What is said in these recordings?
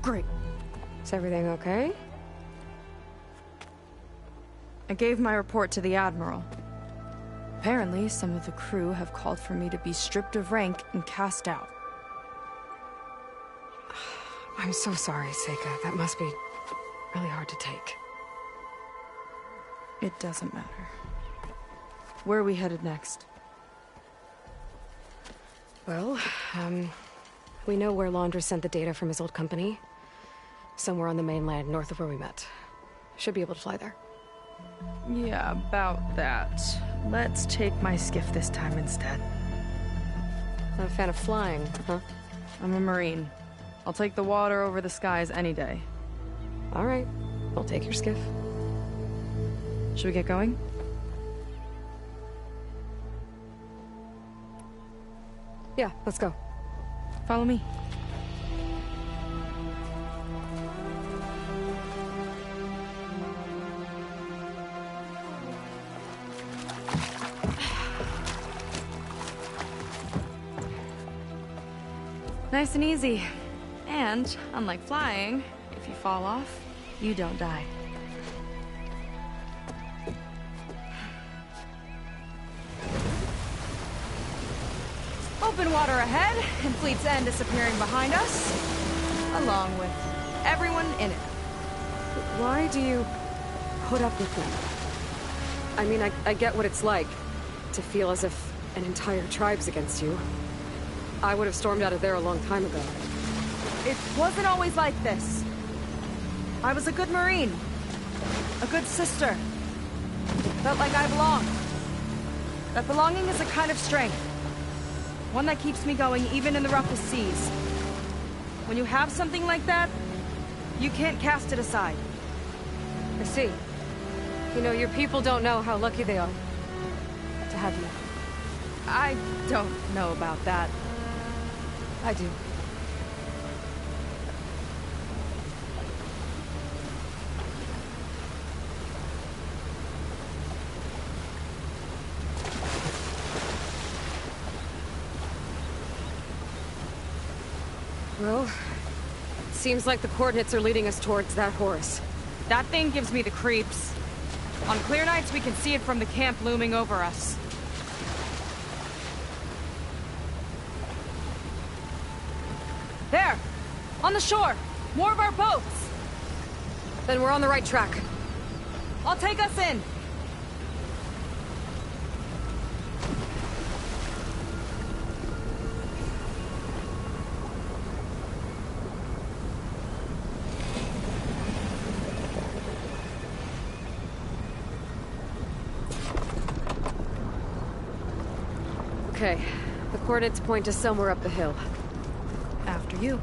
Great. Is everything okay? I gave my report to the Admiral. Apparently, some of the crew have called for me to be stripped of rank and cast out. I'm so sorry, Seika. That must be really hard to take. It doesn't matter. Where are we headed next? Well, we know where Laundra sent the data from his old company. Somewhere on the mainland, north of where we met. Should be able to fly there. Yeah, about that. Let's take my skiff this time instead. Not a fan of flying, huh? I'm a Marine. I'll take the water over the skies any day. All right. We'll take your skiff. Should we get going? Yeah, let's go. Follow me. Nice and easy. And, unlike flying, if you fall off, you don't die. Open water ahead, and Fleet's End disappearing behind us, along with everyone in it. Why do you put up with them? I mean, I get what it's like to feel as if an entire tribe's against you. I would have stormed out of there a long time ago. It wasn't always like this. I was a good Marine. A good sister. Felt like I belonged. That belonging is a kind of strength. One that keeps me going even in the roughest seas. When you have something like that, you can't cast it aside. I see. You know, your people don't know how lucky they are to have you. I don't know about that. I do. Well, seems like the coordinates are leading us towards that Horus. That thing gives me the creeps. On clear nights, we can see it from the camp looming over us. There! On the shore! More of our boats! Then we're on the right track. I'll take us in! Okay, the coordinates point to somewhere up the hill. After you.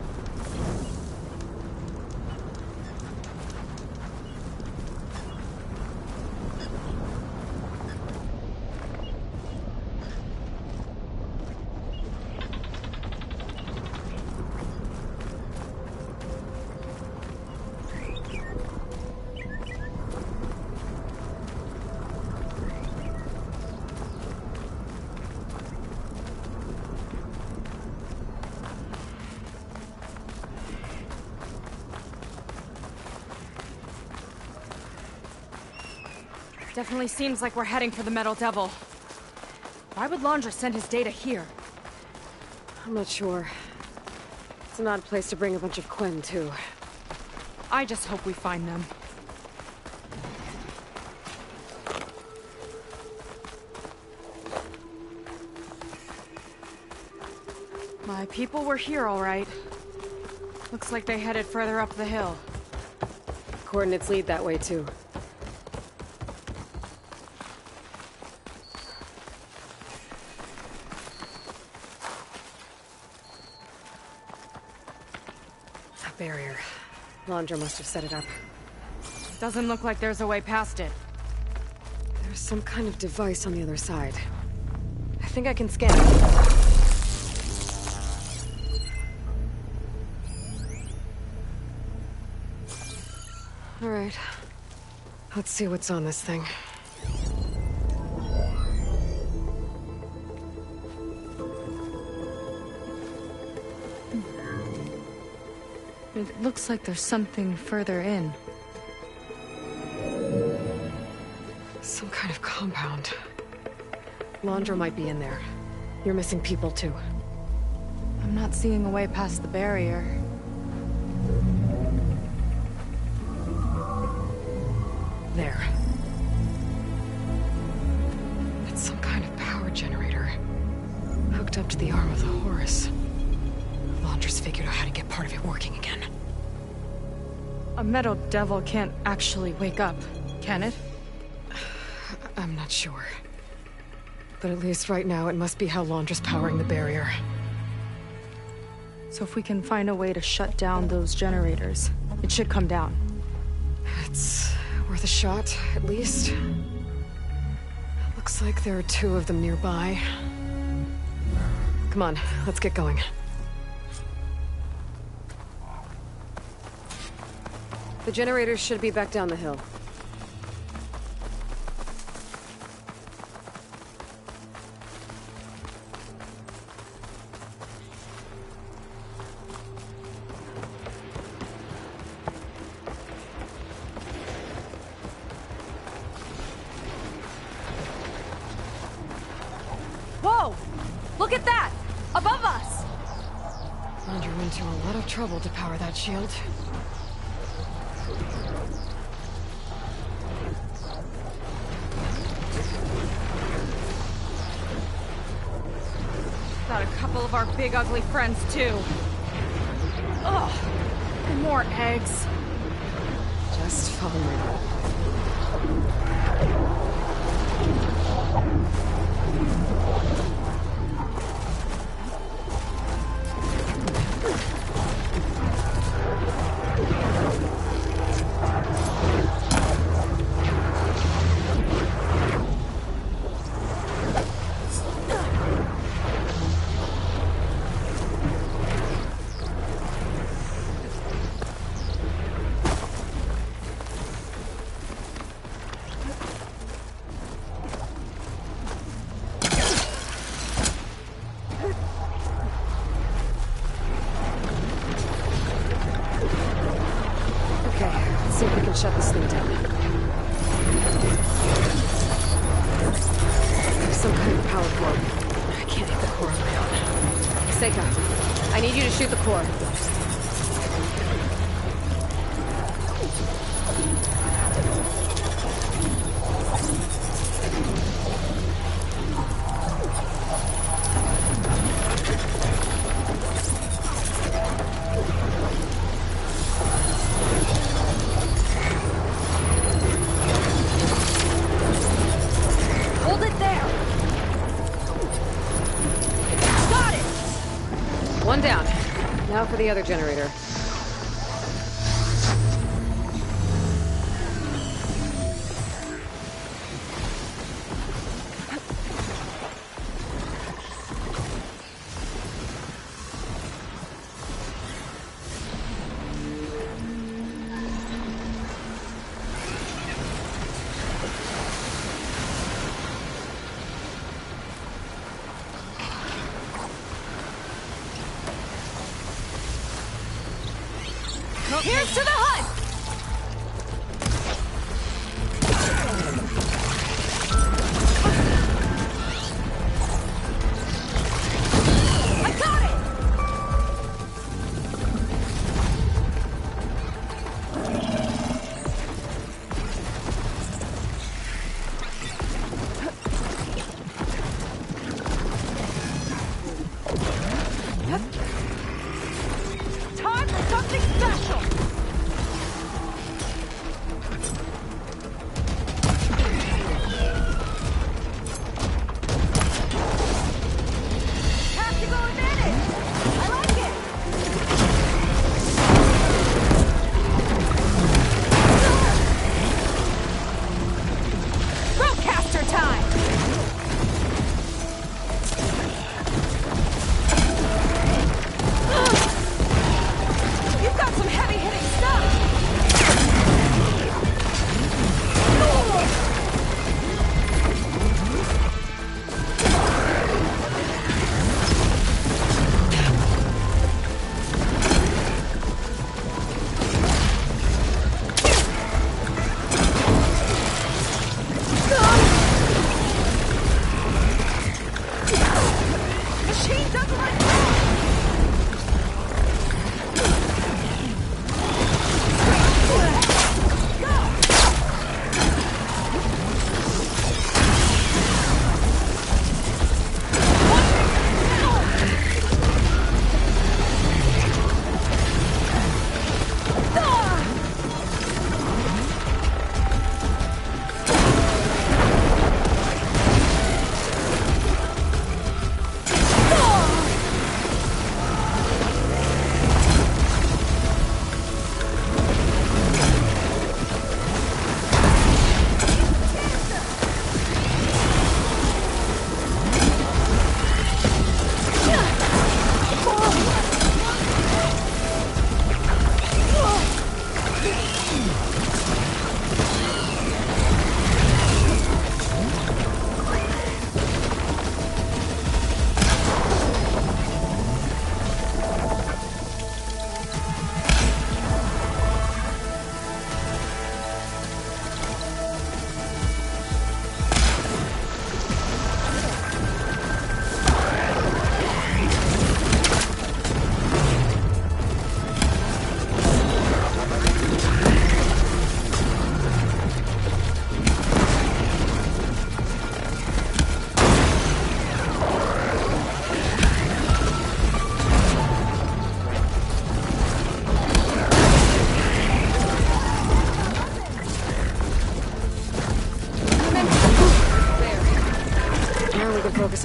Definitely seems like we're heading for the Metal Devil. Why would Laundra send his data here? I'm not sure. It's an odd place to bring a bunch of Quen, too. I just hope we find them. My people were here, all right. Looks like they headed further up the hill. Coordinates lead that way, too. Barrier. Laundra must have set it up. Doesn't look like there's a way past it. There's some kind of device on the other side. I think I can scan it. All right. Let's see what's on this thing. It looks like there's something further in. Some kind of compound. Laundra might be in there. You're missing people too. I'm not seeing a way past the barrier. There. It's some kind of power generator. Hooked up to the arm of the Horus. Laundra's figured out how to get part of it working again. A metal devil can't actually wake up, can it? I'm not sure. But at least right now, it must be how Laundra's powering the barrier. So if we can find a way to shut down those generators, it should come down. It's worth a shot, at least. Looks like there are 2 of them nearby. Come on, let's get going. The generators should be back down the hill. Whoa! Look at that! Above us! Laundra went to a lot of trouble to power that shield. Got a couple of our big ugly friends too. Ugh! And more eggs. Just fine. See if we can shut this thing down. There's some kind of power cord. I can't hit the core on my own. Seika, I need you to shoot the core. One down. Now for the other generator. Here's to the hunt! I got it! Time for something special!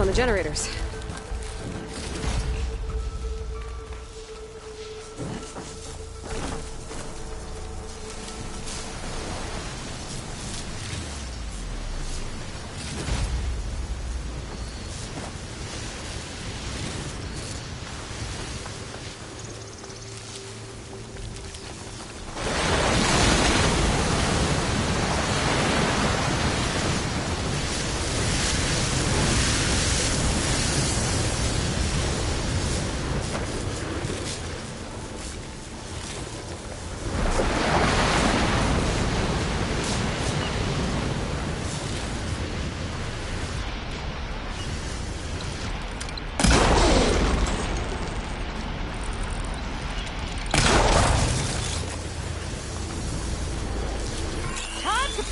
on the generators.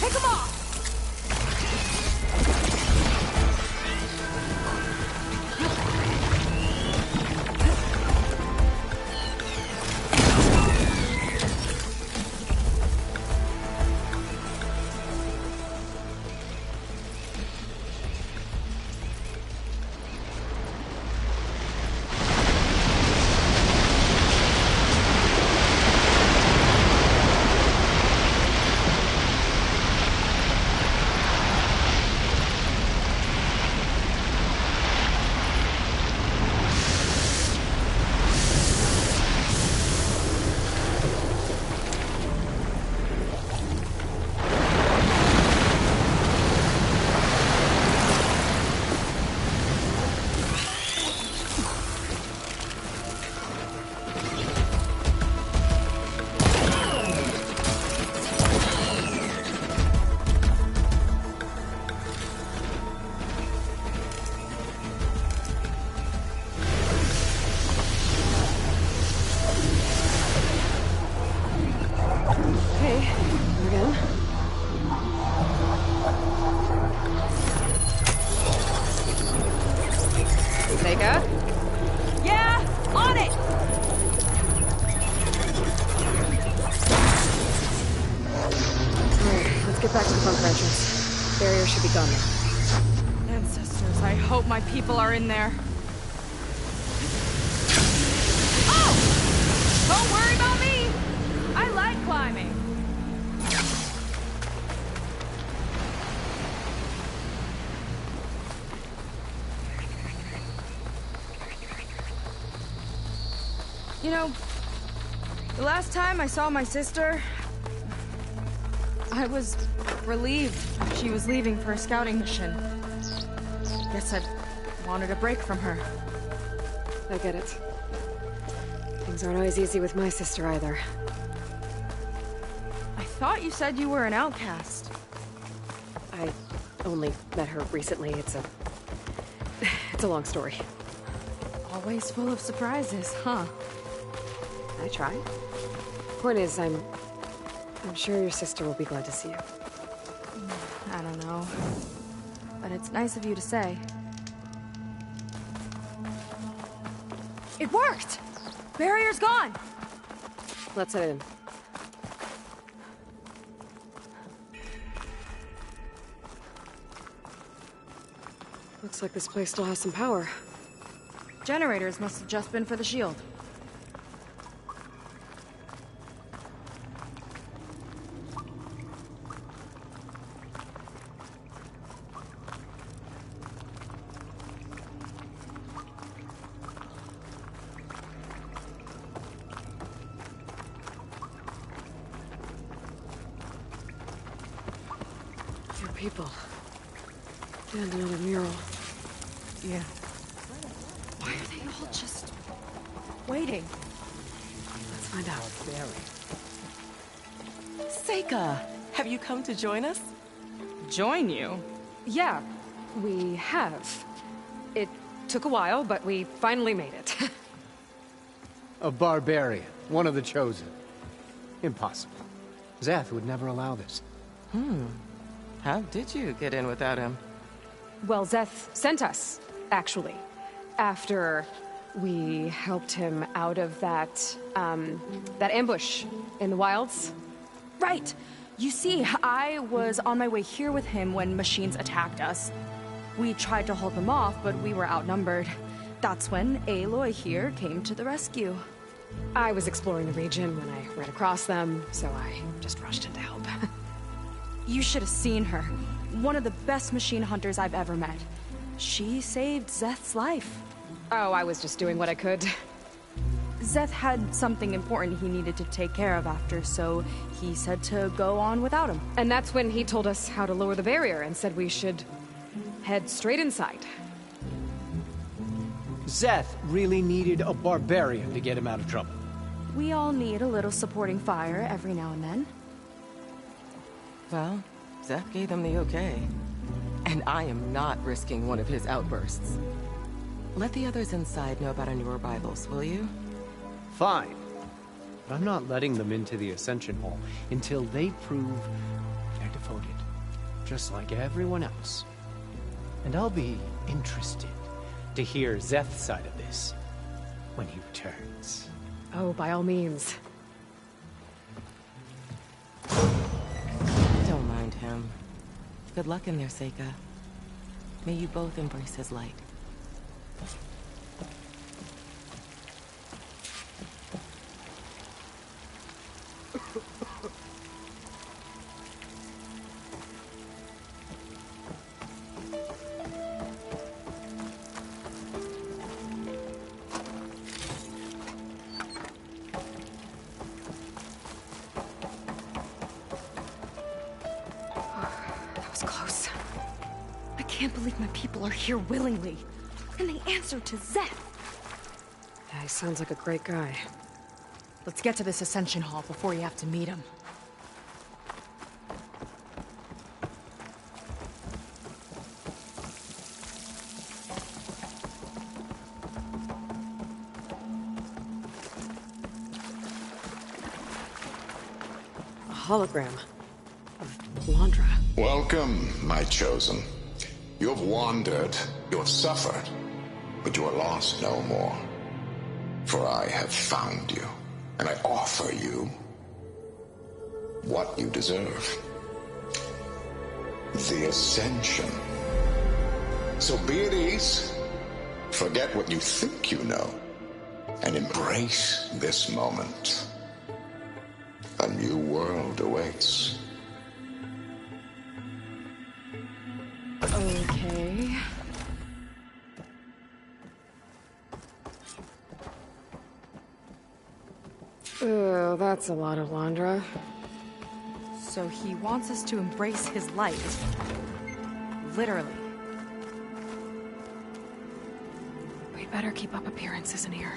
Pick him off! Yeah, on it! Alright, let's get back to the bunker entrance. Barrier should be gone now. Ancestors, I hope my people are in there. Oh! Don't worry about me! I like climbing. You know, the last time I saw my sister, I was relieved she was leaving for a scouting mission. Guess I wanted a break from her. I get it. Things aren't always easy with my sister either. I thought you said you were an outcast. I only met her recently. It's a long story. Always full of surprises, huh? I try. Point is, I'm sure your sister will be glad to see you. I don't know. But it's nice of you to say. It worked! Barrier's gone! Let's head in. Looks like this place still has some power. Generators must have just been for the shield. Your people. And another mural. Yeah. Why are they all just waiting? Let's find out. Seika, have you come to join us? Join you? Yeah, we have. It took a while, but we finally made it. A barbarian, one of the chosen. Impossible. Zeth would never allow this. How did you get in without him? Well, Zeth sent us, actually. After we helped him out of that ambush in the wilds. Right! You see, I was on my way here with him when machines attacked us. We tried to hold them off, but we were outnumbered. That's when Aloy here came to the rescue. I was exploring the region when I ran across them, so I just rushed in to help. You should have seen her. One of the best machine hunters I've ever met. She saved Zeth's life. Oh, I was just doing what I could. Zeth had something important he needed to take care of after, so he said to go on without him. And that's when he told us how to lower the barrier and said we should head straight inside. Zeth really needed a barbarian to get him out of trouble. We all need a little supporting fire every now and then. Well, Zeth gave them the okay. And I am not risking one of his outbursts. Let the others inside know about our new arrivals, will you? Fine. But I'm not letting them into the Ascension Hall until they prove they're devoted. Just like everyone else. And I'll be interested to hear Zeth's side of this when he returns. Oh, by all means. Don't mind him. Good luck in there, Seika. May you both embrace his light. That was close. I can't believe my people are here willingly. And they answered to Zeth. Yeah, he sounds like a great guy. Let's get to this Ascension Hall before you have to meet him. A hologram of Londra. Welcome, my chosen. You have wandered, you have suffered, but you are lost no more. For I have found you, and I offer you what you deserve. The Ascension. So be at ease, forget what you think you know, and embrace this moment. A new world awaits. Okay. Oh, that's a lot of Londra. So he wants us to embrace his light. Literally. We'd better keep up appearances in here.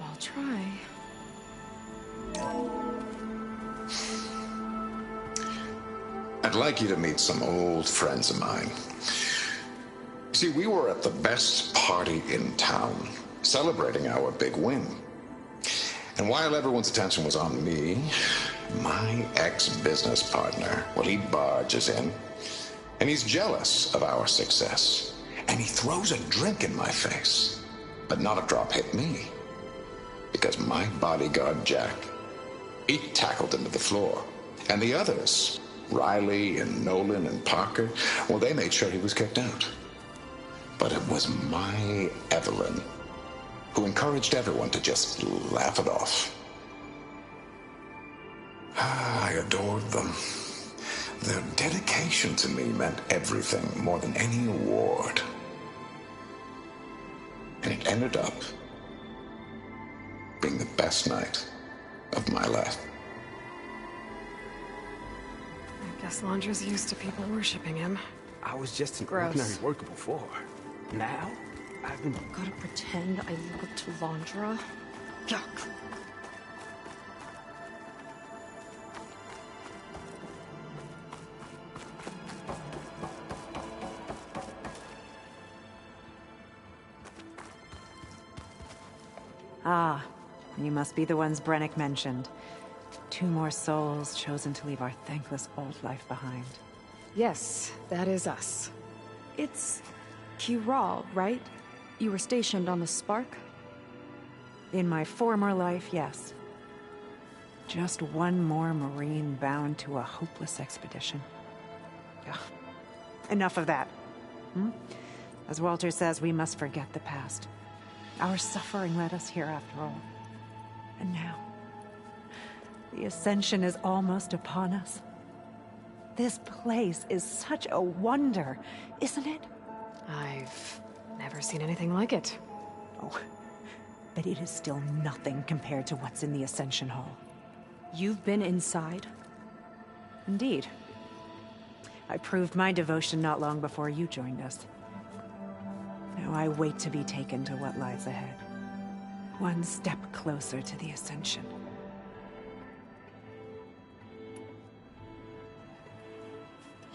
I'll try. I'd like you to meet some old friends of mine. See, we were at the best party in town, celebrating our big win. And while everyone's attention was on me, my ex-business partner, well, he barges in, and he's jealous of our success. And he throws a drink in my face, but not a drop hit me. Because my bodyguard, Jack, he tackled him to the floor. And the others, Riley and Nolan and Parker, well, they made sure he was kicked out. But it was my Evelyn who encouraged everyone to just laugh it off. I adored them. Their dedication to me meant everything, more than any award. And it ended up being the best night of my life. I guess Londra's used to people worshipping him. I was just an Gross. ordinary worker before. Now, I've been... Gotta pretend I look up to Londra? Yuck. Ah, you must be the ones Brennick mentioned. 2 more souls chosen to leave our thankless old life behind. Yes, that is us. It's Kiral, right? You were stationed on the Spark? In my former life, yes. Just one more Marine bound to a hopeless expedition. Ugh. Enough of that. As Walter says, we must forget the past. Our suffering led us here after all. And now, the Ascension is almost upon us. This place is such a wonder, isn't it? I've never seen anything like it. Oh, but it is still nothing compared to what's in the Ascension Hall. You've been inside? Indeed. I proved my devotion not long before you joined us. Now I wait to be taken to what lies ahead. One step closer to the Ascension.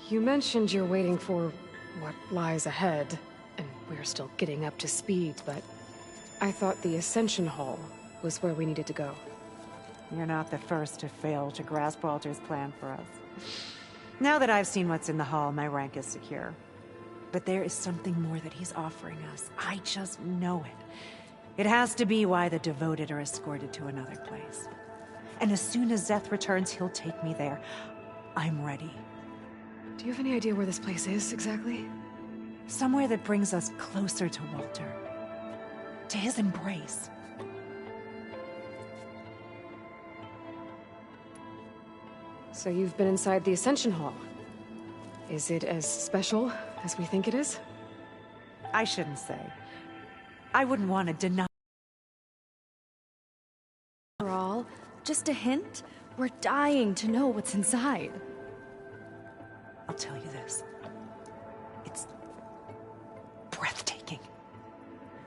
You mentioned you're waiting for what lies ahead, and we're still getting up to speed, but I thought the Ascension Hall was where we needed to go. You're not the first to fail to grasp Walter's plan for us. Now that I've seen what's in the hall, my rank is secure. But there is something more that he's offering us. I just know it. It has to be why the devoted are escorted to another place. And as soon as Szeth returns, he'll take me there. I'm ready. Do you have any idea where this place is, exactly? Somewhere that brings us closer to Walter. To his embrace. So you've been inside the Ascension Hall. Is it as special as we think it is? I shouldn't say. I wouldn't want to deny. After all, just a hint? We're dying to know what's inside. I'll tell you this. It's breathtaking.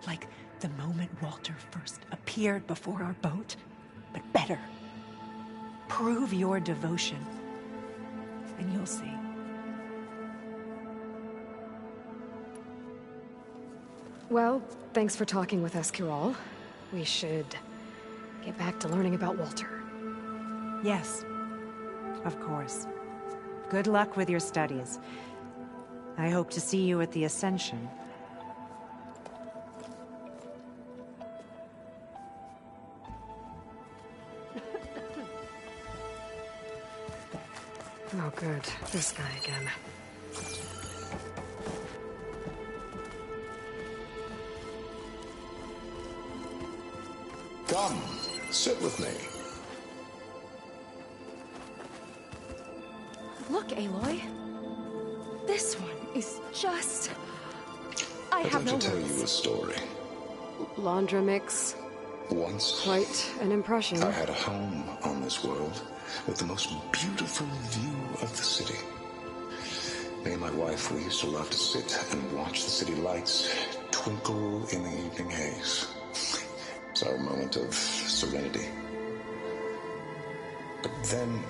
Like the moment Walter first appeared before our boat, but better. Prove your devotion, and you'll see. Well, thanks for talking with us, Kiral. We should get back to learning about Walter. Yes, of course. Good luck with your studies. I hope to see you at the Ascension. Oh, good. This guy again. Come, sit with me. Look, Aloy. This one is just... I I'd have like no to tell words. you a story. Laundra mix. Once, Quite an impression. I had a home on this world with the most beautiful view of the city. Me and my wife, we used to love to sit and watch the city lights twinkle in the evening haze. It's our moment of serenity. But then,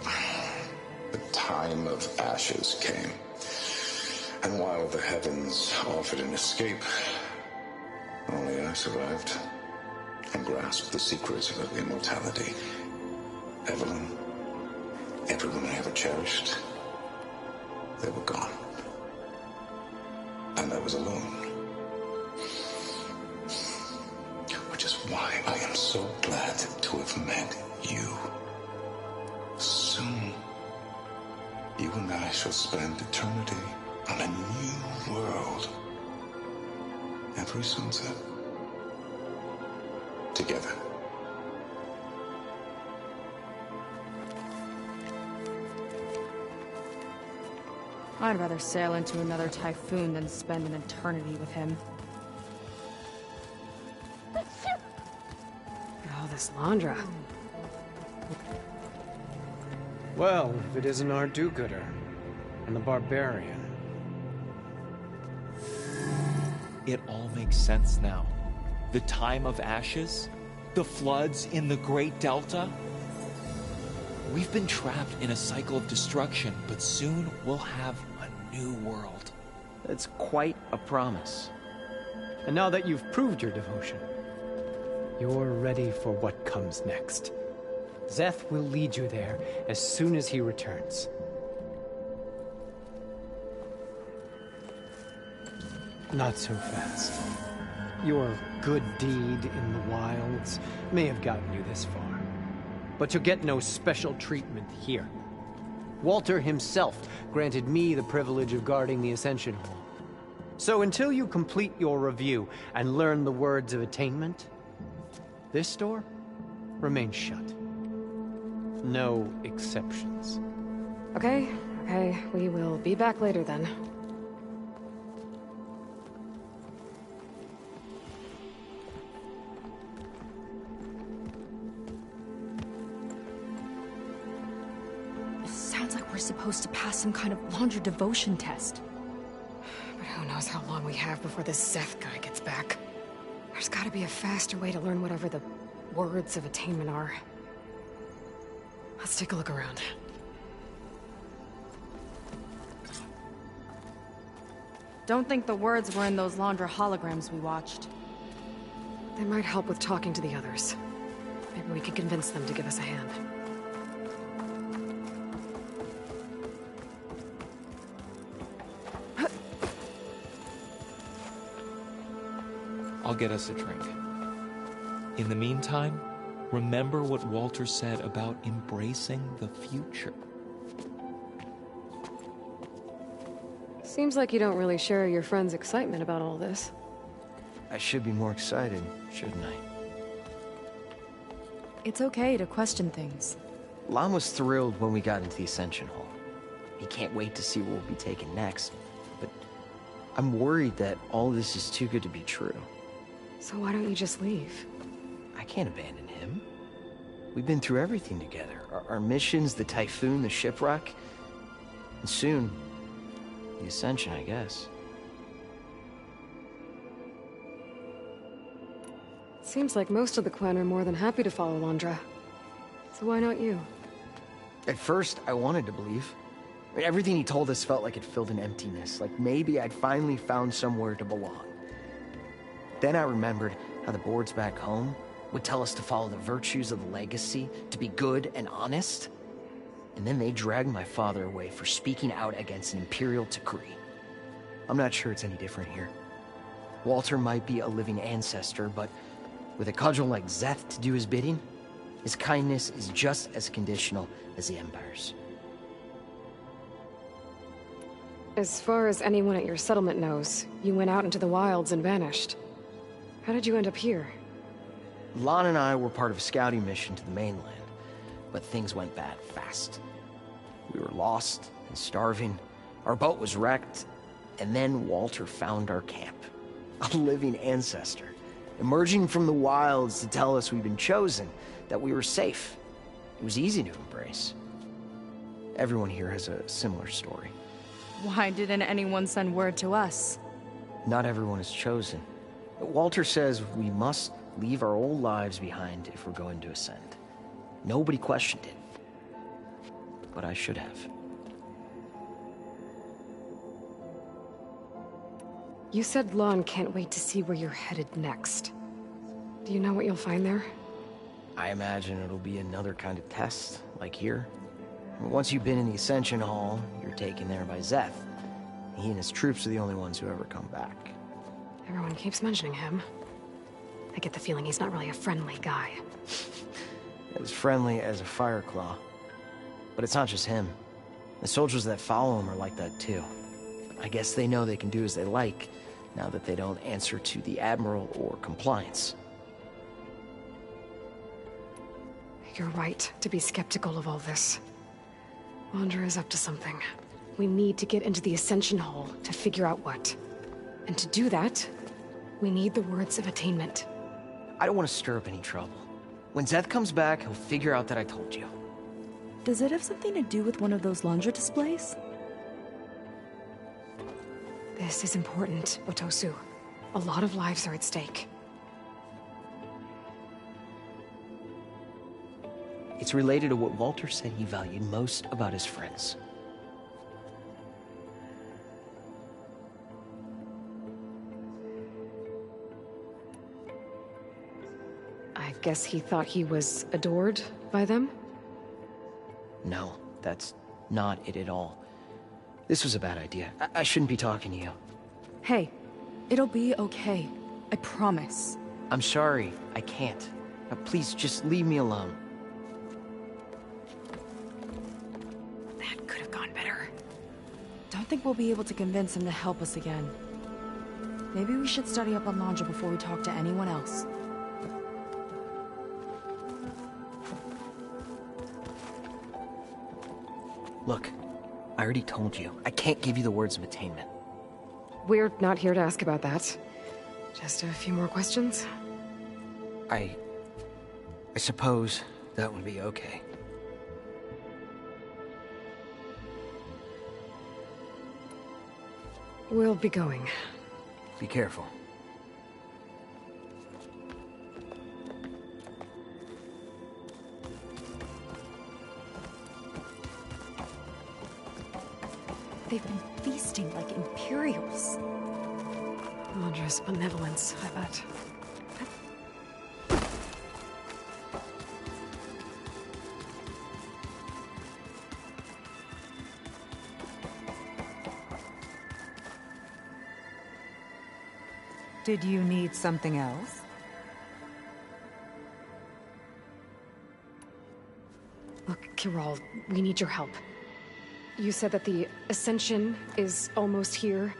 the time of ashes came. And while the heavens offered an escape, only I survived and grasped the secrets of immortality. Evelyn, everyone I ever cherished, they were gone. And I was alone. Which is why I am so glad to have met you. Soon, you and I shall spend eternity on a new world. Every sunset. Together. I'd rather sail into another typhoon than spend an eternity with him. Oh, this Laundra. Well, if it isn't our do-gooder and the barbarian. It all makes sense now. The time of ashes, the floods in the Great Delta. We've been trapped in a cycle of destruction, but soon we'll have a new world. That's quite a promise. And now that you've proved your devotion, you're ready for what comes next. Szeth will lead you there as soon as he returns. Not so fast. Your good deed in the wilds may have gotten you this far, but you'll get no special treatment here. Walter himself granted me the privilege of guarding the Ascension Hall. So until you complete your review and learn the words of attainment, this door remains shut. No exceptions. Okay, we will be back later then. It sounds like we're supposed to pass some kind of Laundra devotion test. But who knows how long we have before this Szeth guy gets back. There's gotta be a faster way to learn whatever the words of attainment are. Let's take a look around. Don't think the words were in those Laundra holograms we watched. They might help with talking to the others. Maybe we can convince them to give us a hand. I'll get us a drink. In the meantime, remember what Walter said about embracing the future. Seems like you don't really share your friend's excitement about all this. I should be more excited, shouldn't I? It's okay to question things. Lon was thrilled when we got into the Ascension Hall. He can't wait to see where we'll be taken next. But I'm worried that all this is too good to be true. So why don't you just leave? I can't abandon him. We've been through everything together. Our missions, the Typhoon, the shipwreck. And soon, the Ascension, I guess. Seems like most of the Quen are more than happy to follow Laundra. So why not you? At first, I wanted to believe. I mean, everything he told us felt like it filled an emptiness, like maybe I'd finally found somewhere to belong. Then I remembered how the boards back home would tell us to follow the virtues of the legacy, to be good and honest. And then they dragged my father away for speaking out against an Imperial decree. I'm not sure it's any different here. Walter might be a living ancestor, but with a cudgel like Szeth to do his bidding, his kindness is just as conditional as the Empire's. As far as anyone at your settlement knows, you went out into the wilds and vanished. How did you end up here? Lon and I were part of a scouting mission to the mainland, but things went bad fast. We were lost and starving, our boat was wrecked, and then Walter found our camp. A living ancestor, emerging from the wilds to tell us we'd been chosen, that we were safe. It was easy to embrace. Everyone here has a similar story. Why didn't anyone send word to us? Not everyone is chosen. Walter says we must leave our old lives behind if we're going to ascend. Nobody questioned it. But I should have. You said Lon can't wait to see where you're headed next. Do you know what you'll find there? I imagine it'll be another kind of test, like here. Once you've been in the Ascension Hall, you're taken there by Szeth. He and his troops are the only ones who ever come back. Everyone keeps mentioning him. I get the feeling he's not really a friendly guy. As friendly as a Fireclaw. But it's not just him. The soldiers that follow him are like that too. I guess they know they can do as they like, now that they don't answer to the Admiral or Compliance. You're right to be skeptical of all this. Laundra is up to something. We need to get into the Ascension Hall to figure out what. And to do that, we need the words of attainment. I don't want to stir up any trouble. When Szeth comes back, he'll figure out that I told you. Does it have something to do with one of those Laundra displays? This is important, Otosu. A lot of lives are at stake. It's related to what Walter said he valued most about his friends. I guess he thought he was adored by them? No, that's not it at all. This was a bad idea. I shouldn't be talking to you. Hey, it'll be okay. I promise. I'm sorry, I can't. Please, just leave me alone. That could have gone better. Don't think we'll be able to convince him to help us again. Maybe we should study up on Landra before we talk to anyone else. Look, I already told you. I can't give you the words of attainment. We're not here to ask about that. Just a few more questions. I suppose that would be okay. We'll be going. Be careful. They've been feasting like Imperials. Landra's benevolence, I bet. Did you need something else? Look, Kiral, we need your help. You said that the Ascension is almost here.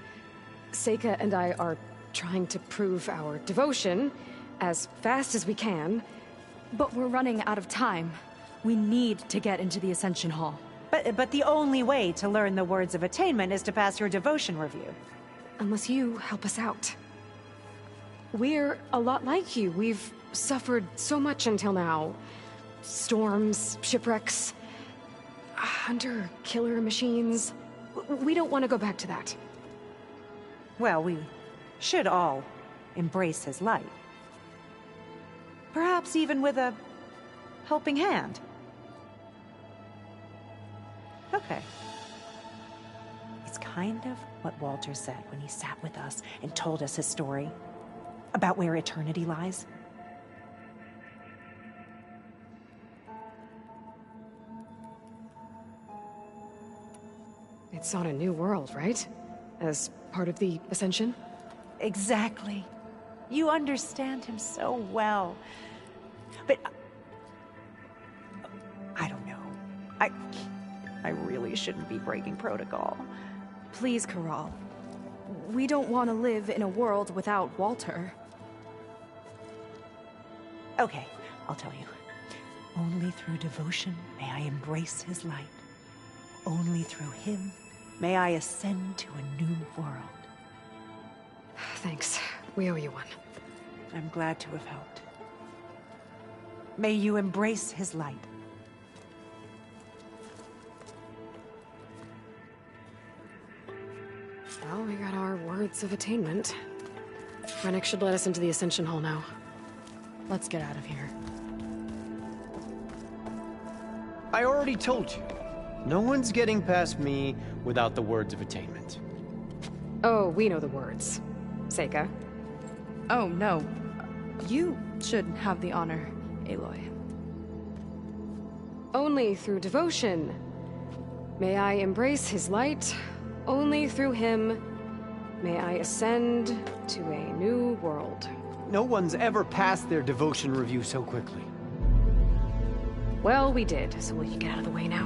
Seika and I are trying to prove our devotion as fast as we can. But we're running out of time. We need to get into the Ascension Hall. But the only way to learn the words of attainment is to pass your devotion review. Unless you help us out. We're a lot like you. We've suffered so much until now. Storms, shipwrecks, hunter-killer machines. We don't want to go back to that. Well, we should all embrace his light. Perhaps even with a helping hand. Okay. It's kind of what Walter said when he sat with us and told us his story about where eternity lies. It's on a new world, right? As part of the Ascension? Exactly. You understand him so well. But I don't know. I really shouldn't be breaking protocol. Please, Kiral. We don't want to live in a world without Walter. Okay, I'll tell you. Only through devotion may I embrace his light. Only through him may I ascend to a new world. Thanks. We owe you one. I'm glad to have helped. May you embrace his light. Well, we got our words of attainment. Rennick should let us into the Ascension Hall now. Let's get out of here. I already told you. No one's getting past me without the words of attainment. Oh, we know the words. Seika. Oh, no. You should have the honor, Aloy. Only through devotion may I embrace his light. Only through him may I ascend to a new world. No one's ever passed their devotion review so quickly. Well, we did, so will you get out of the way now?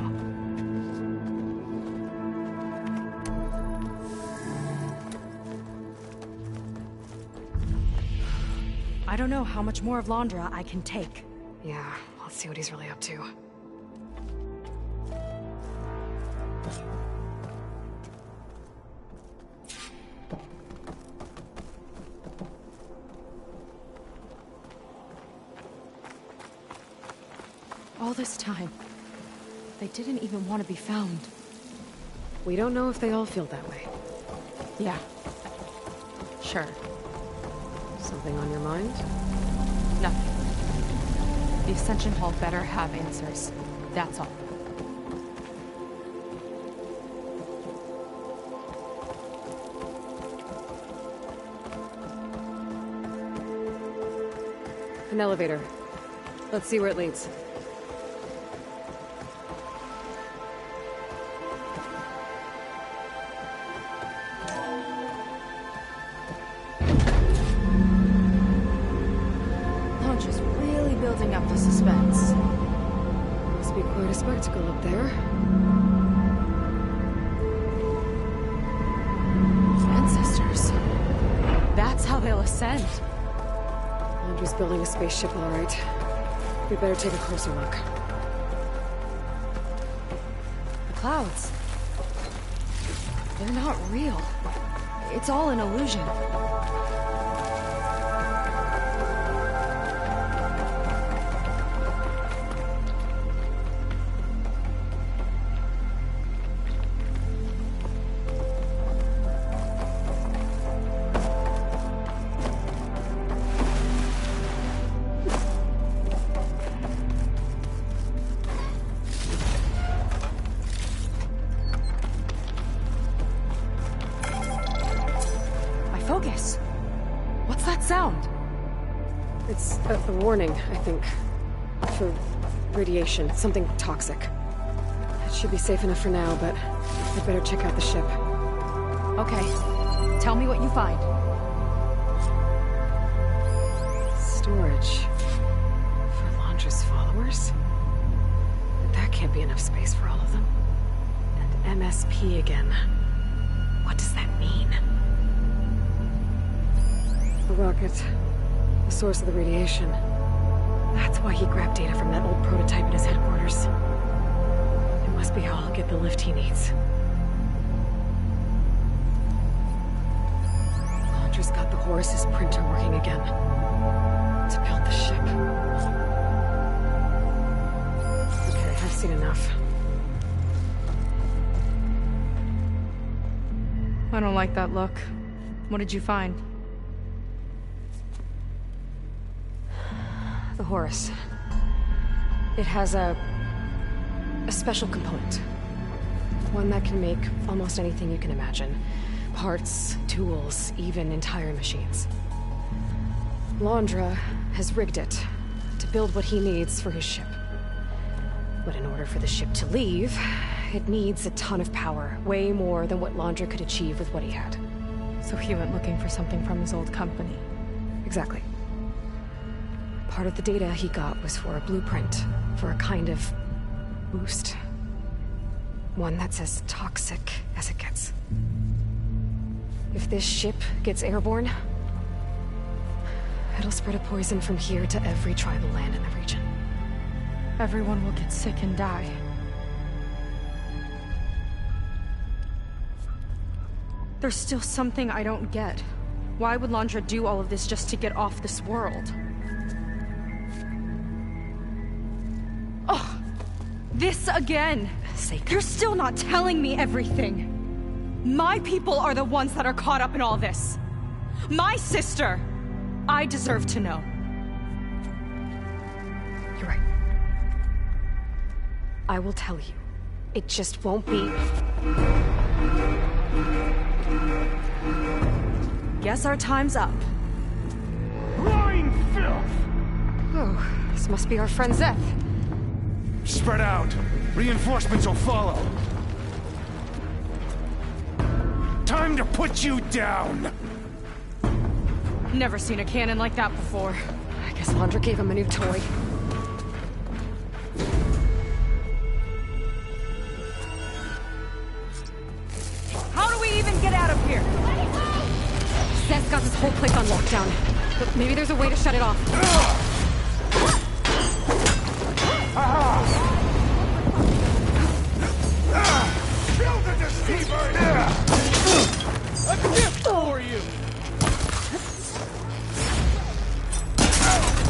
I don't know how much more of Landra I can take. Yeah, let's see what he's really up to. All this time, they didn't even want to be found. We don't know if they all feel that way. Yeah. Sure. Something on your mind? Nothing. The Ascension Hall better have answers. That's all. An elevator. Let's see where it leads. Landra's really building up the suspense. Must be quite a spectacle up there. Ancestors. That That's how they'll ascend. Andrew's building a spaceship, all right. We better take a closer look. The clouds. They're not real. It's all an illusion. Focus. What's that sound? It's a warning, I think. For radiation, something toxic. It should be safe enough for now, but I'd better check out the ship. Okay. Tell me what you find. Storage. For Londra's followers? But that can't be enough space for all of them. And MSP again. What does that mean? The rocket. The source of the radiation. That's why he grabbed data from that old prototype at his headquarters. It must be how he'll get the lift he needs. Londra's got the Horus's printer working again. To build the ship. Okay, I've seen enough. I don't like that look. What did you find? The Horus. It has a special component. One that can make almost anything you can imagine. Parts, tools, even entire machines. Londra has rigged it to build what he needs for his ship. But in order for the ship to leave, it needs a ton of power, way more than what Londra could achieve with what he had. So he went looking for something from his old company. Exactly. Part of the data he got was for a blueprint, for a kind of boost. One that's as toxic as it gets. If this ship gets airborne, it'll spread a poison from here to every tribal land in the region. Everyone will get sick and die. There's still something I don't get. Why would Londra do all of this just to get off this world? Oh, this again! You're still not telling me everything! My people are the ones that are caught up in all this! My sister! I deserve to know. You're right. I will tell you. It just won't be... Guess our time's up. Lying filth! Oh, this must be our friend Zeth. Spread out. Reinforcements will follow. Time to put you down! Never seen a cannon like that before. I guess Londra gave him a new toy. How do we even get out of here? Zeth's got this whole place on lockdown. But maybe there's a way to shut it off. Kill the deceiver! A gift for you!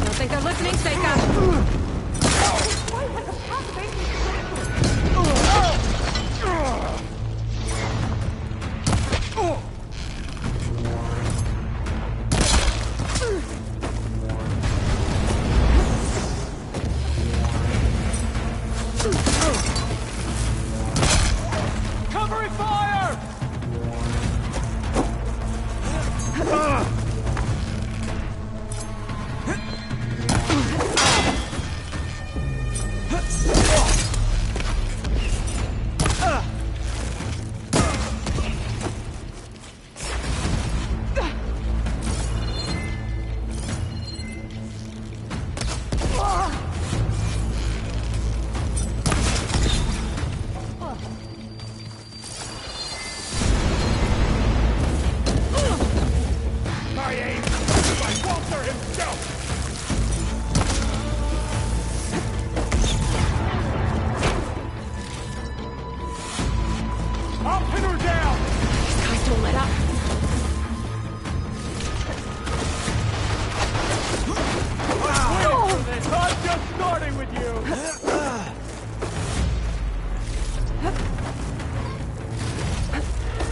Don't think they're listening, Seika.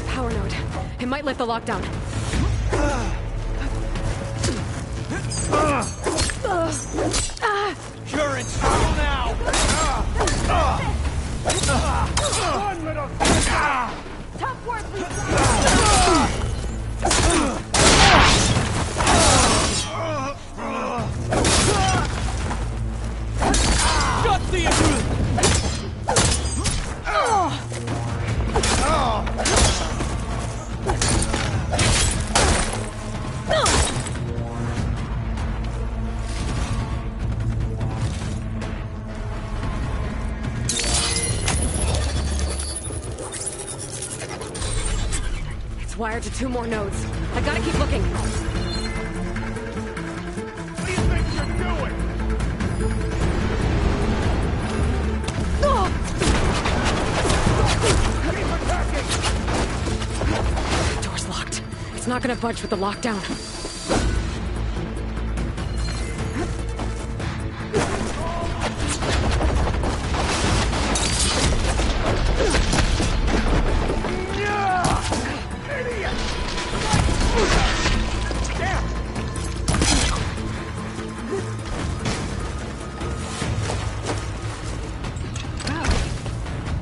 Power node. It might lift the lockdown. You're in trouble now! One little... Tough work, Lisa! Shut the... It's wired to 2 more nodes. I gotta keep looking. What do you think you're doing? Keep attacking! Door's locked. It's not gonna budge with the lockdown.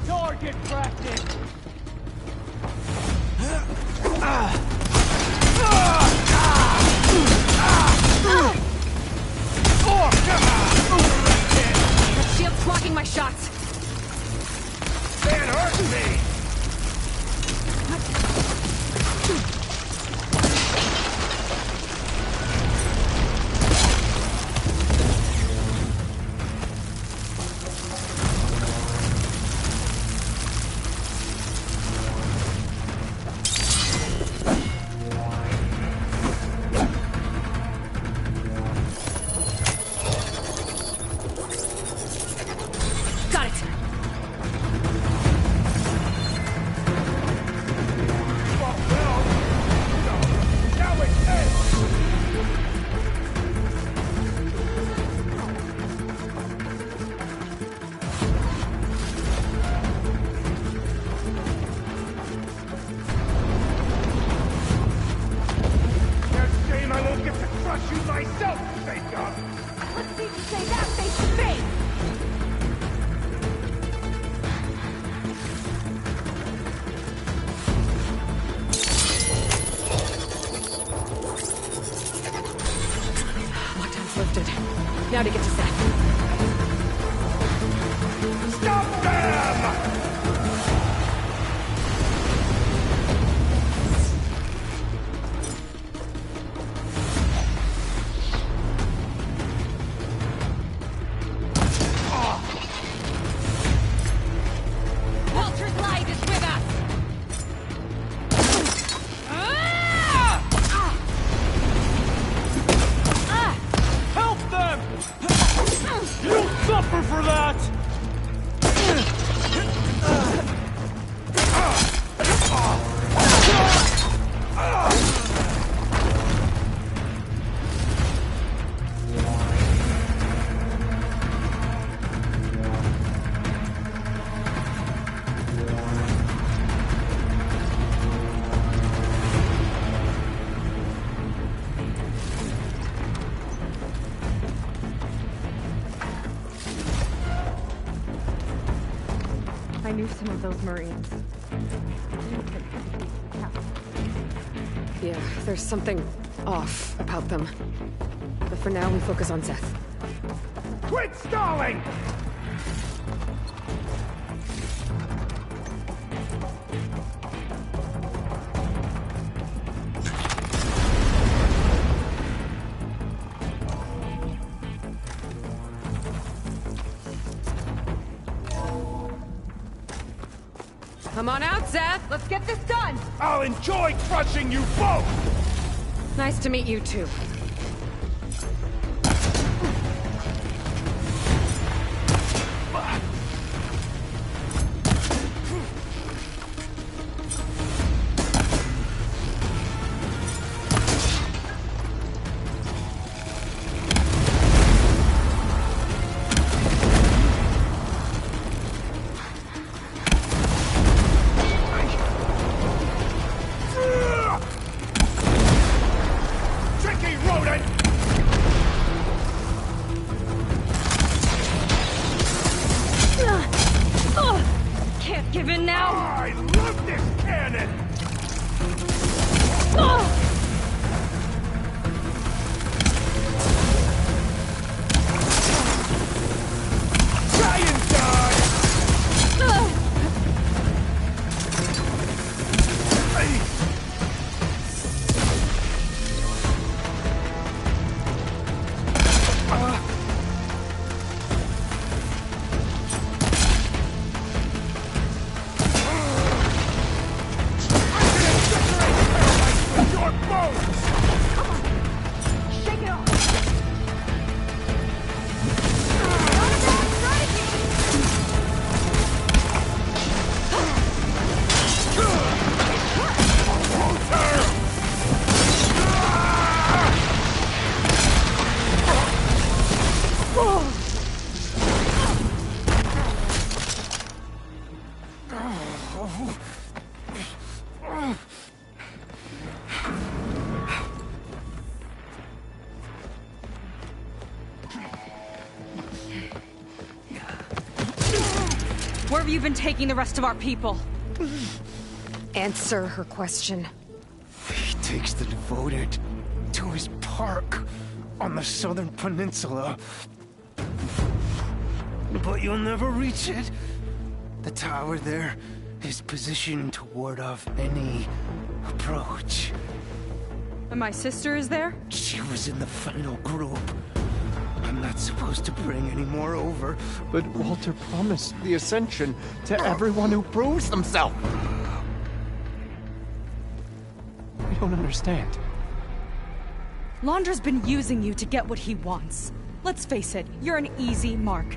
Target practice! Shield's blocking my shots. That hurt me! Got it. Now it's it! Next game I won't get to crush you myself, Jacob! Let's see you say that face to face! Lockdown's lifted. Now to get to Seth. Stop them! Walter's light is with us! Help them! You'll suffer for that! I knew some of those Marines. Yeah, there's something off about them. But for now, we focus on Seth. Quit stalling! Come on out, Seth! Let's get this done! I'll enjoy crushing you both! Nice to meet you, too. give in now? I love this cannon! Try and die! Where have you been taking the rest of our people? Answer her question. He takes the devoted to his park on the southern peninsula. But you'll never reach it. The tower there is positioned to ward off any approach. And my sister is there? She was in the final group. I'm not supposed to bring any more over. But Walter promised the Ascension to everyone who proves themselves. I don't understand. Londra's been using you to get what he wants. Let's face it, you're an easy mark.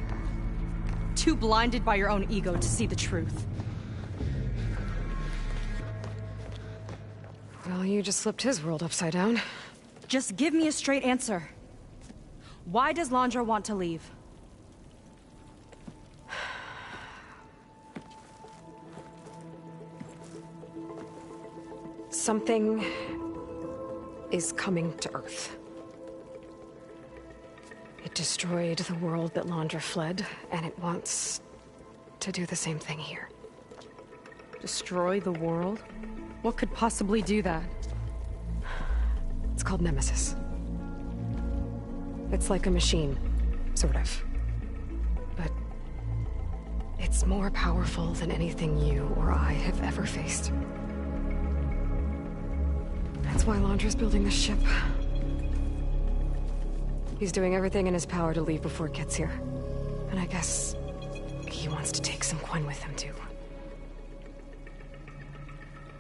Too blinded by your own ego to see the truth. Well, you just flipped his world upside down. Just give me a straight answer. Why does Londra want to leave? Something is coming to Earth. It destroyed the world that Londra fled, and it wants to do the same thing here. Destroy the world? What could possibly do that? It's called Nemesis. It's like a machine, sort of. But it's more powerful than anything you or I have ever faced. That's why Londra's building this ship. He's doing everything in his power to leave before it gets here. And I guess he wants to take some Quen with him, too.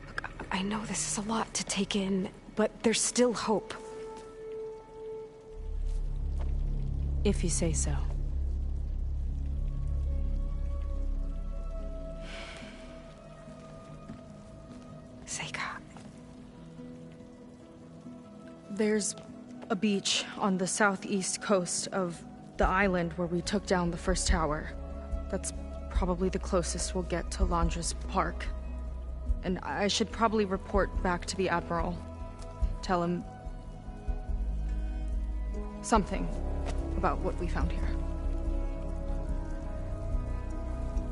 Look, I know this is a lot to take in, but there's still hope. If you say so. Seika. There's a beach on the southeast coast of the island where we took down the first tower. That's probably the closest we'll get to Londra's park. And I should probably report back to the Admiral. Tell him something about what we found here.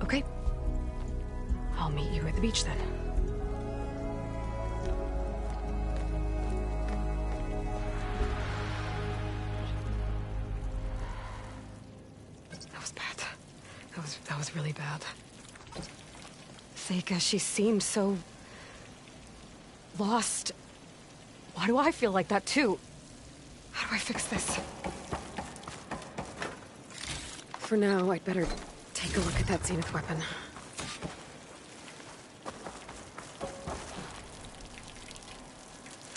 Okay. I'll meet you at the beach then. That was bad. That was really bad. Seika, she seemed so lost. Why do I feel like that too? How do I fix this? For now, I'd better take a look at that Zenith weapon.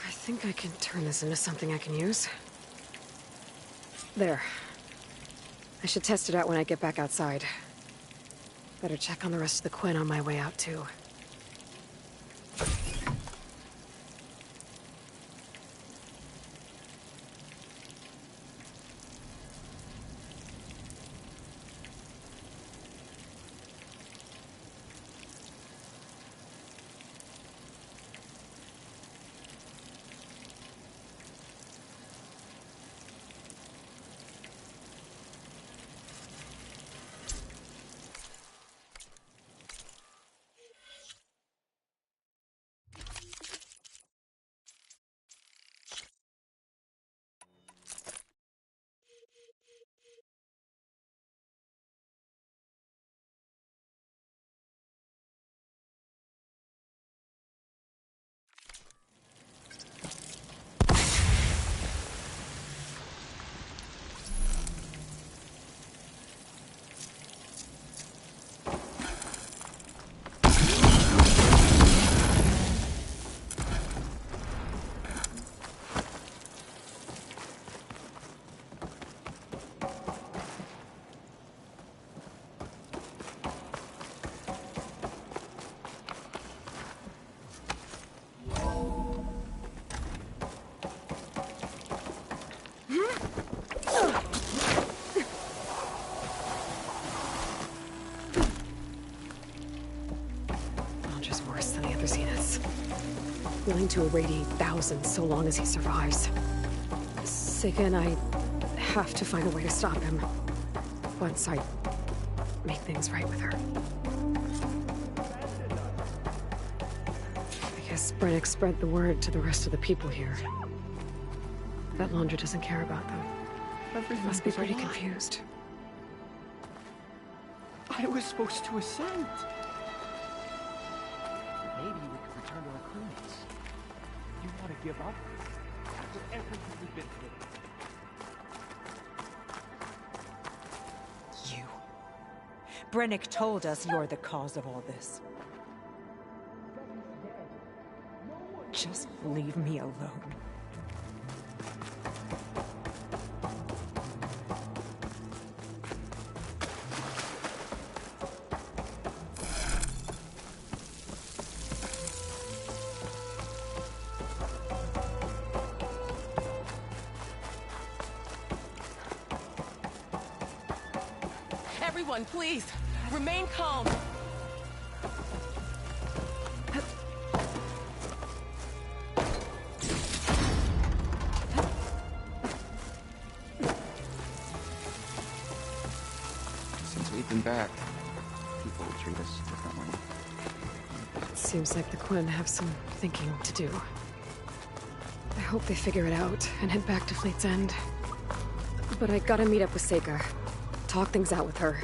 I think I can turn this into something I can use. There. I should test it out when I get back outside. Better check on the rest of the Quen on my way out, too. willing to irradiate thousands so long as he survives. Seika and I have to find a way to stop him. Once I make things right with her. I guess Brennick spread the word to the rest of the people here. That Londra doesn't care about them. Everything Must be was pretty a lie. confused. I was supposed to ascend. Maybe we could return to our crewmates. You want to give up? After everything we've been through. You. Brennick told us you're the cause of all this. Just leave me alone. Everyone, please, remain calm. Since we've been back, people will treat us differently. Seems like the Quinn have some thinking to do. I hope they figure it out and head back to Fleet's End. But I gotta meet up with Seika. Talk things out with her.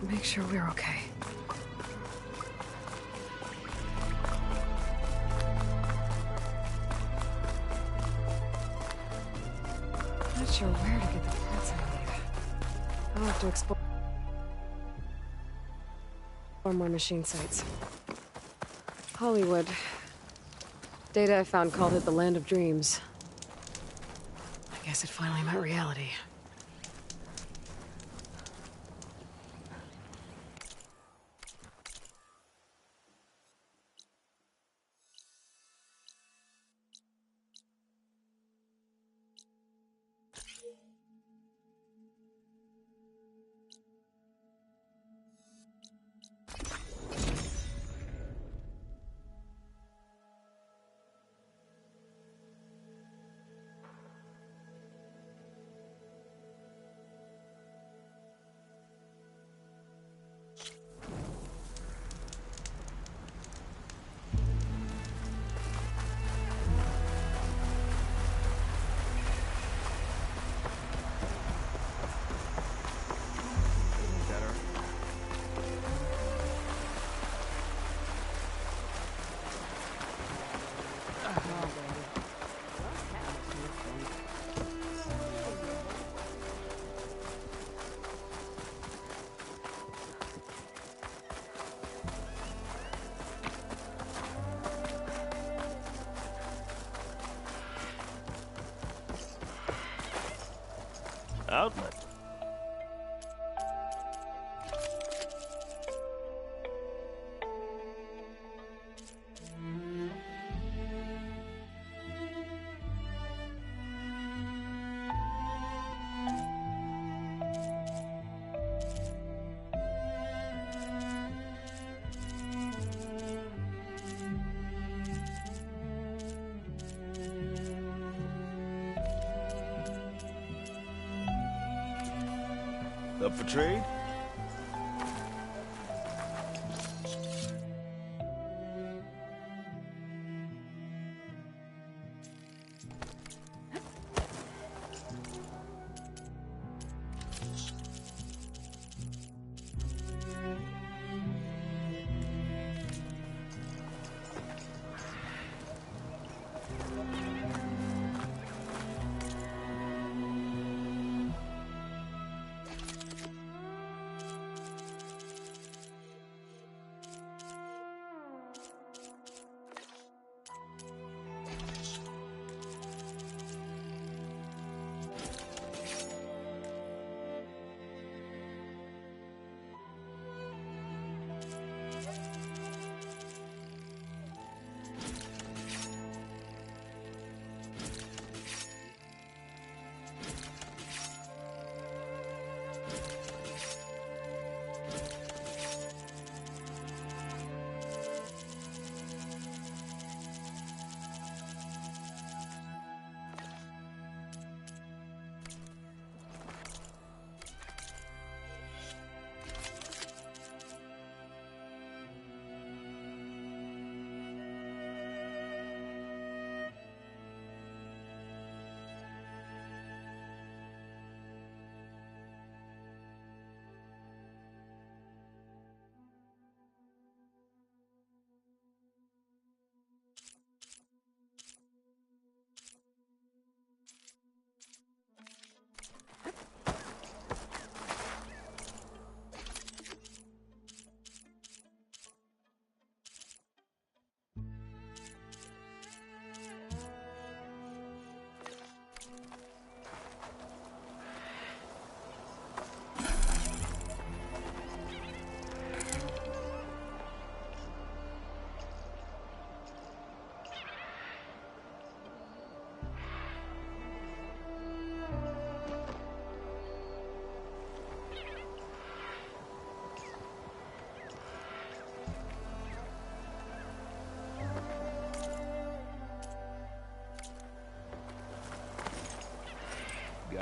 Make sure we're okay. Not sure where to get the parts I need. I'll have to explore more machine sites. Hollywood. Data I found called it the Land of Dreams. I guess it finally met reality. Outlet. Up for trade?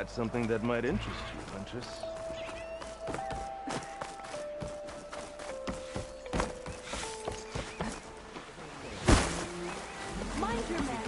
That's something that might interest you, Huntress. Mind your man.